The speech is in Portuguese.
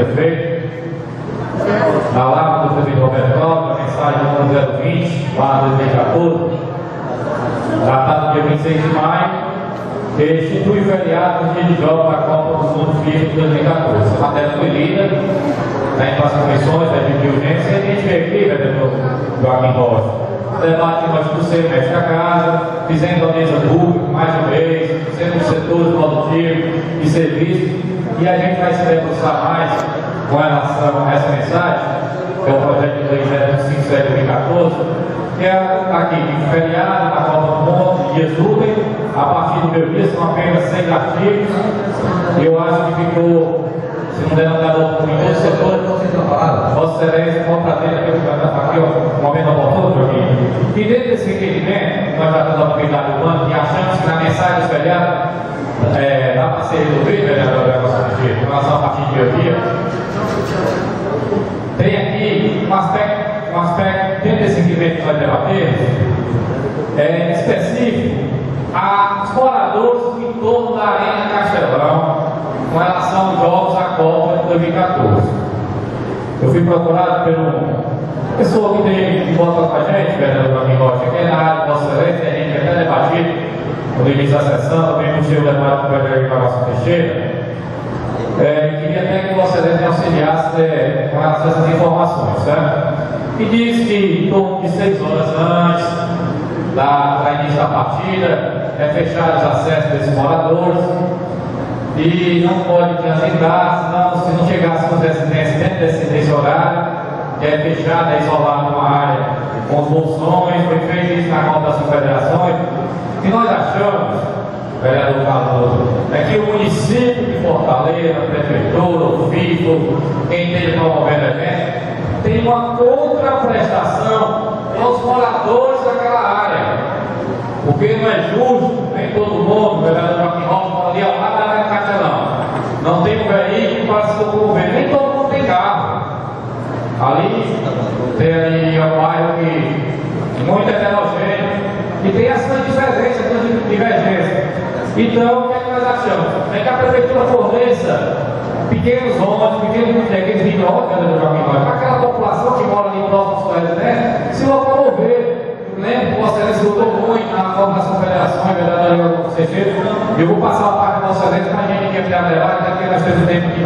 prefeito, na lápide do prefeito Roberto Cláudio, a mensagem do 020/2014, datada dia 26 de maio, que institui feriado no dia de jogos da Copa do Mundo FIFA de 2014. Essa matéria foi lida para as comissões de urgência e a gente veio aqui, vereador Joaquim Rocha. Debate nós do semestre da casa, fizemos a mesa pública mais uma vez, fizemos os setores produtivos e serviços, e a gente vai se debruçar mais com relação a essa mensagem, que é o projeto de lei 057/2014, que é aqui, feriado da Copa do Mundo, dias úteis, a partir do meu dia são apenas 6 artigos, e eu acho que ficou, se não der nada outro, em todos os setores, Vossa Excelência, com prazer aqui, um momento oportuno, Joaquim. E dentro desse requerimento, nós já temos a oportunidade do ano, e achamos que na mensagem dos feriados, da parceria do Rio, vereador da nossa Teixeira, com relação a partir de dia, tem aqui um aspecto dentro desse requerimento que nós debatemos, específico aos moradores em torno da Arena Castelão, com relação aos jogos da Copa de 2014. Eu fui procurado por uma pessoa que tem voto com a gente, vereador Joaquim Rocha, que é na área de Vossa Excelência, a gente até debatido no início da sessão, também puxei o debate com o vereador Cavaço Teixeira. Queria até que Vossa Excelência auxiliasse com relação a essas informações, certo? E diz que em torno de 6 horas antes da início da partida, fechar os acessos desses moradores e não pode transitar, senão, se não chegar às suas residências dentro desse horário, que é fechada, isolada uma área com os bolsões, foi feito isso na conta das confederações, e nós achamos, vereador Carlos, que o município de Fortaleza, a prefeitura, o FIFO, quem esteja promovendo o evento, tem uma contraprestação aos moradores daquela área, porque não é justo, nem todo mundo, vereador Joaquim Rocha, ali ao lado da Arena Castelão, não tem um veículo para se locomover, nem todo mundo tem carro. Ali tem ali um bairro que muito heterogêneo e tem essas diferenças, essas divergências. Então, o que é que nós achamos? É que a prefeitura forneça pequenos ônibus, aqueles micro-ônibus do Joaquim Rocha, para aquela população que mora ali próximo dos prédios, né, se locomover. Lembro que Vossa Excelência lutou muito na forma das confederações, vereador Teixeira. Eu vou passar a parte de Vossa Excelência para a gente que é levar, até porque nós temos tempo aqui.